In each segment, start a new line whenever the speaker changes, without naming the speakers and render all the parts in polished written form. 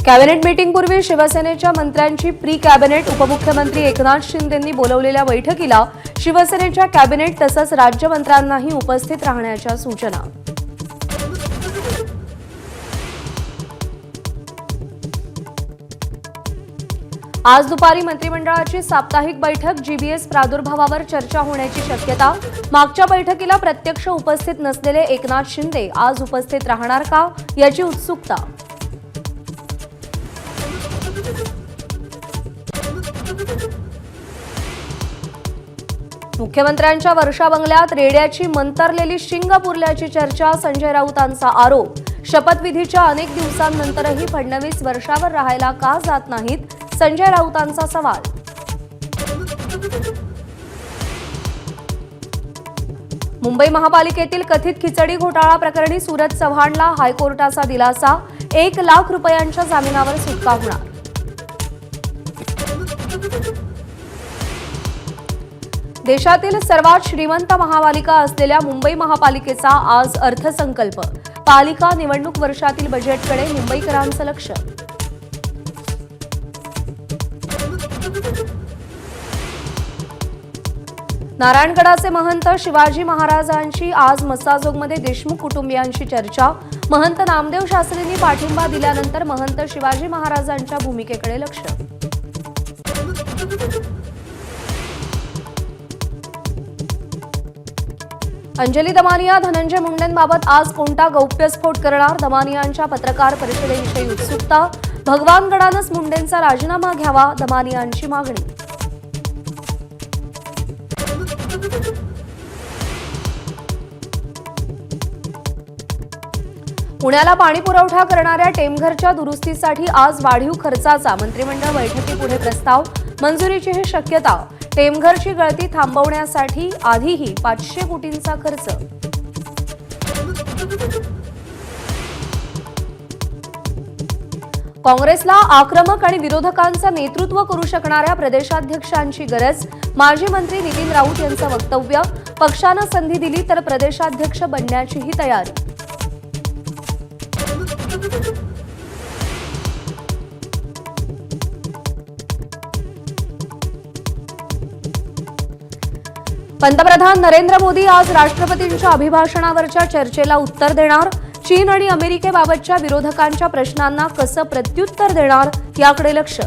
Cabinet मीटिंगपूर्वी शिवसेनेच्या मंत्र्यांची pre cabinet उपमुख्यमंत्री एकनाथ शिंदेंनी बोलवलेल्या बैठकीला शिवसेनेच्या कॅबिनेट तसंच राज्यमंत्र्यांनाही उपस्थित राहण्याच्या सूचना। आज दुपारी मंत्रिमंडळाची साप्ताहिक बैठक, जीबीएस प्रादुर्भावावर चर्चा होण्याची शक्यता। मागच्या बैठकीला प्रत्यक्ष उपस्थित नसलेले एकनाथ शिंदे आज उपस्थित राहणार का याची उत्सुकता। मुख्यमंत्र्यांच्या वर्षा बंगल्यात रेड्याची मंतरलेली शिंग पुरल्याची चर्चा, संजय राऊतांचा आरोप। शपथविधीच्या अनेक दिवसांनंतरही फडणवीस वर्षावर राहायला का जात नाहीत, संजय राऊतांचा सवाल। मुंबई महापालिकेतील कथित खिचडी घोटाळा प्रकरणी सूरज चव्हाणला हायकोर्टाचा दिलासा, 1 लाख रुपयांच्या जामिनावर सुटका होणार। देशातील सर्वात श्रीमंत महापालिका असलेल्या मुंबई महापालिकेचा आज अर्थसंकल्प, पालिका निवडणूक वर्षातील बजेटकडे मुंबईकरांचं लक्ष। नारायणगडाचे महंत शिवाजी महाराजांची आज मस्साजोगमध्ये देशमुख कुटुंबियांशी चर्चा, महंत नामदेव शास्त्रींनी पाठिंबा दिल्यानंतर महंत शिवाजी महाराजांच्या भूमिकेकडे लक्ष। अंजली दमानिया धनंजय मुंडेंबाबत आज कोणता गौप्यस्फोट करणार, दमानियांच्या पत्रकार परिषदेविषयी उत्सुकता। भगवानगडानंच मुंडेंचा राजीनामा घ्यावा, दमानियांची मागणी। पुण्याला पाणी पुरवठा करणाऱ्या टेमघरच्या दुरुस्तीसाठी आज वाढीव खर्चाचा मंत्रिमंडळ बैठकीपुढे प्रस्ताव, मंजुरीची ही शक्यता। टेमघरची गळती थांबवण्यासाठी आधीही 500 कोटींचा खर्च। काँग्रेसला आक्रमक आणि विरोधकांचं नेतृत्व करू शकणाऱ्या प्रदेशाध्यक्षांची गरज, माजी मंत्री नितीन राऊत यांचं वक्तव्य। पक्षानं संधी दिली तर प्रदेशाध्यक्ष बनण्याचीही तयारी। पंतप्रधान नरेंद्र मोदी आज राष्ट्रपतींच्या अभिभाषणावरच्या चर्चेला उत्तर देणार। चीन आणि अमेरिकेबाबतच्या विरोधकांच्या प्रश्नांना कसं प्रत्युत्तर देणार याकडे लक्ष।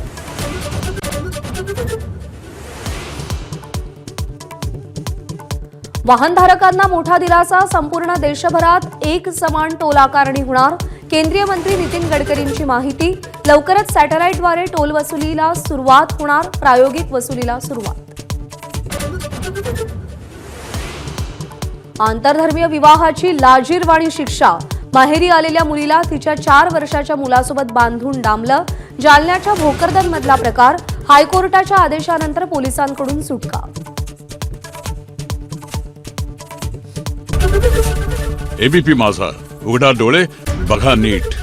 वाहनधारकांना मोठा दिलासा, संपूर्ण देशभरात एक समान टोल आकारणी होणार। केंद्रीय मंत्री नितीन गडकरींची माहिती, लवकरच सॅटेलाइटद्वारे टोल वसुलीला सुरुवात होणार, प्रायोगिक वसुलीला सुरुवात। आंतरधर्मीय विवाहाची लाजिरवाणी शिक्षा, माहेरी आलेल्या मुलीला तिच्या 4 वर्षाच्या मुलासोबत बांधून डांबलं। जालन्याच्या भोकरदनमधला प्रकार, हायकोर्टाच्या आदेशानंतर पोलिसांकडून सुटका।
एबीपी माझा, उघडा डोळे बघा नीट।